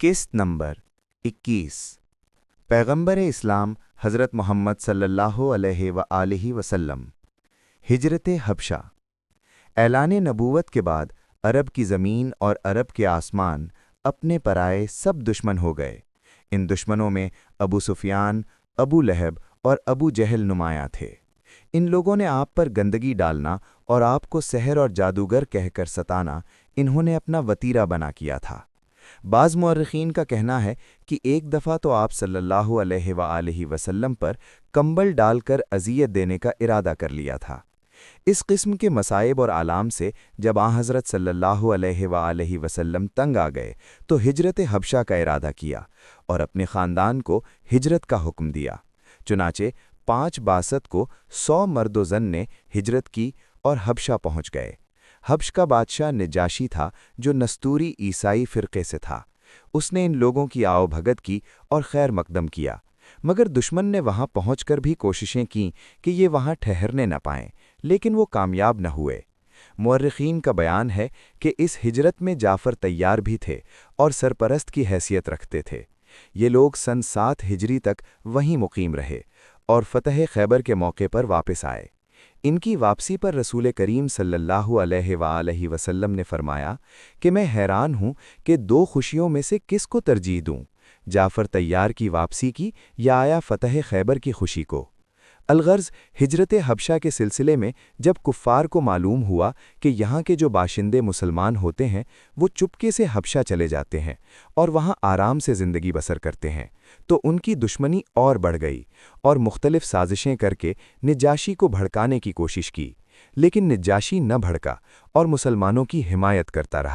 किस्त नंबर 21। पैगंबर इस्लाम हज़रत मोहम्मद सल्लल्लाहु अलैहि व आलिहि वसल्लम। हिजरत हबशा। ऐलान नबूवत के बाद अरब की ज़मीन और अरब के आसमान अपने पराए सब दुश्मन हो गए। इन दुश्मनों में अबू सुफियान, अबू लहब और अबू जहल नुमायाँ थे। इन लोगों ने आप पर गंदगी डालना और आपको सहर और जादूगर कहकर सताना इन्होंने अपना वतीरा बना किया था। बाज़ मुअर्रिखीन का कहना है कि एक दफ़ा तो आप सल्लल्लाहु अलैहि व आलिहि वसल्लम पर कंबल डालकर अज़ियत देने का इरादा कर लिया था। इस किस्म के मसाइब और आलाम से जब हज़रत सल्लल्लाहु अलैहि व आलिहि वसल्लम तंग आ गए तो हिजरत हबशा का इरादा किया और अपने ख़ानदान को हिजरत का हुक्म दिया। चुनाचे 5 बासत को 100 मर्दोज़न ने हिजरत की और हबशा पहुँच गए। हब्श का बादशाह निजाशी था जो नस्तूरी ईसाई फ़िरक़े से था। उसने इन लोगों की आवभगत की और खैर मकदम किया, मगर दुश्मन ने वहां पहुंचकर भी कोशिशें की कि ये वहां ठहरने न पाएं, लेकिन वो कामयाब न हुए। मुअर्रिखीन का बयान है कि इस हिजरत में जाफ़र तैयार भी थे और सरपरस्त की हैसियत रखते थे। ये लोग सन 7 हिजरी तक वहीं मुकीम रहे और फ़तह खैबर के मौके पर वापस आए। इनकी वापसी पर रसूल करीम सल्लल्लाहु अलैहि वालैहि वसल्लम ने फरमाया कि मैं हैरान हूँ कि 2 खुशियों में से किसको तरजीह दूँ, जाफ़र तैयार की वापसी की या आया फ़तह खैबर की खुशी को। अलगर्ज़ हिजरत हबशा के सिलसिले में जब कुफ़ार को मालूम हुआ कि यहाँ के जो बाशिंदे मुसलमान होते हैं वो चुपके से हबशा चले जाते हैं और वहाँ आराम से ज़िंदगी बसर करते हैं, तो उनकी दुश्मनी और बढ़ गई और मुख्तलिफ साजिशें करके निजाशी को भड़काने की कोशिश की, लेकिन निजाशी न भड़का और मुसलमानों की हिमायत करता रहा।